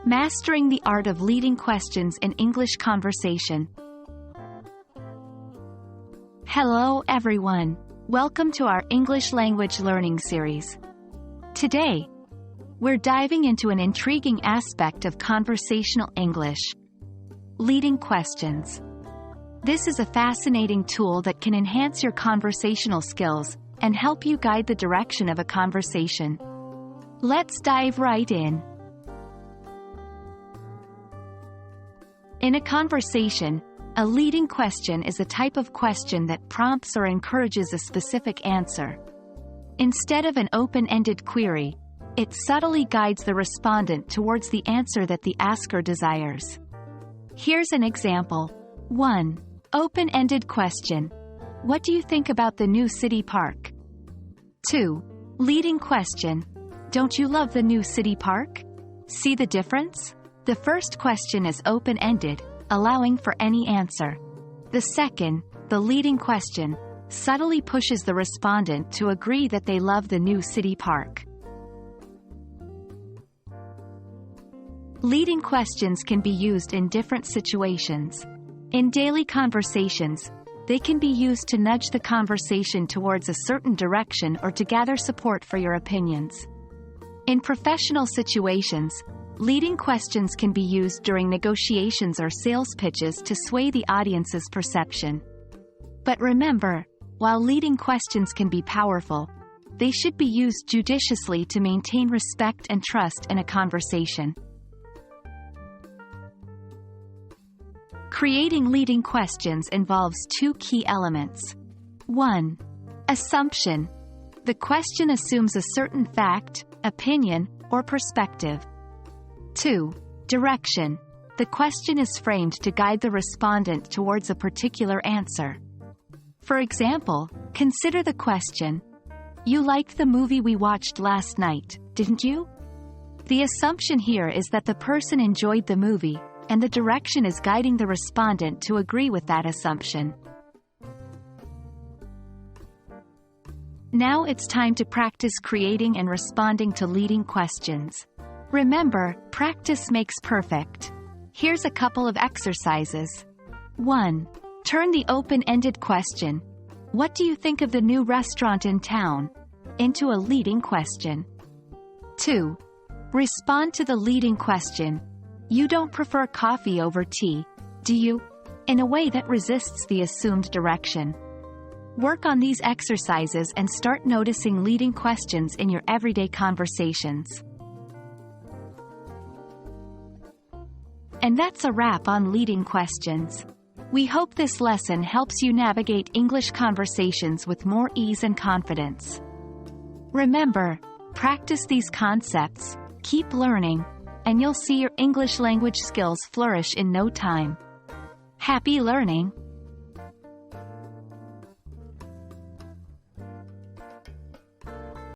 Mastering the art of leading questions in English conversation. Hello everyone. Welcome to our English language learning series. Today, we're diving into an intriguing aspect of conversational English: leading questions. This is a fascinating tool that can enhance your conversational skills and help you guide the direction of a conversation. Let's dive right in. In a conversation, a leading question is a type of question that prompts or encourages a specific answer. Instead of an open-ended query, it subtly guides the respondent towards the answer that the asker desires. Here's an example. 1. Open-ended question. What do you think about the new city park? 2. Leading question. Don't you love the new city park? See the difference? The first question is open-ended, allowing for any answer. The second, the leading question, subtly pushes the respondent to agree that they love the new city park. Leading questions can be used in different situations. In daily conversations, they can be used to nudge the conversation towards a certain direction or to gather support for your opinions. In professional situations, leading questions can be used during negotiations or sales pitches to sway the audience's perception. But remember, while leading questions can be powerful, they should be used judiciously to maintain respect and trust in a conversation. Creating leading questions involves two key elements. 1. Assumption. The question assumes a certain fact, opinion, or perspective. 2. Direction. The question is framed to guide the respondent towards a particular answer. For example, consider the question, "You liked the movie we watched last night, didn't you?" The assumption here is that the person enjoyed the movie, and the direction is guiding the respondent to agree with that assumption. Now it's time to practice creating and responding to leading questions. Remember, practice makes perfect. Here's a couple of exercises. 1. Turn the open-ended question, "What do you think of the new restaurant in town?" into a leading question. 2. Respond to the leading question, "You don't prefer coffee over tea, do you?" in a way that resists the assumed direction. Work on these exercises and start noticing leading questions in your everyday conversations. And that's a wrap on leading questions. We hope this lesson helps you navigate English conversations with more ease and confidence. Remember, practice these concepts, keep learning, and you'll see your English language skills flourish in no time. Happy learning!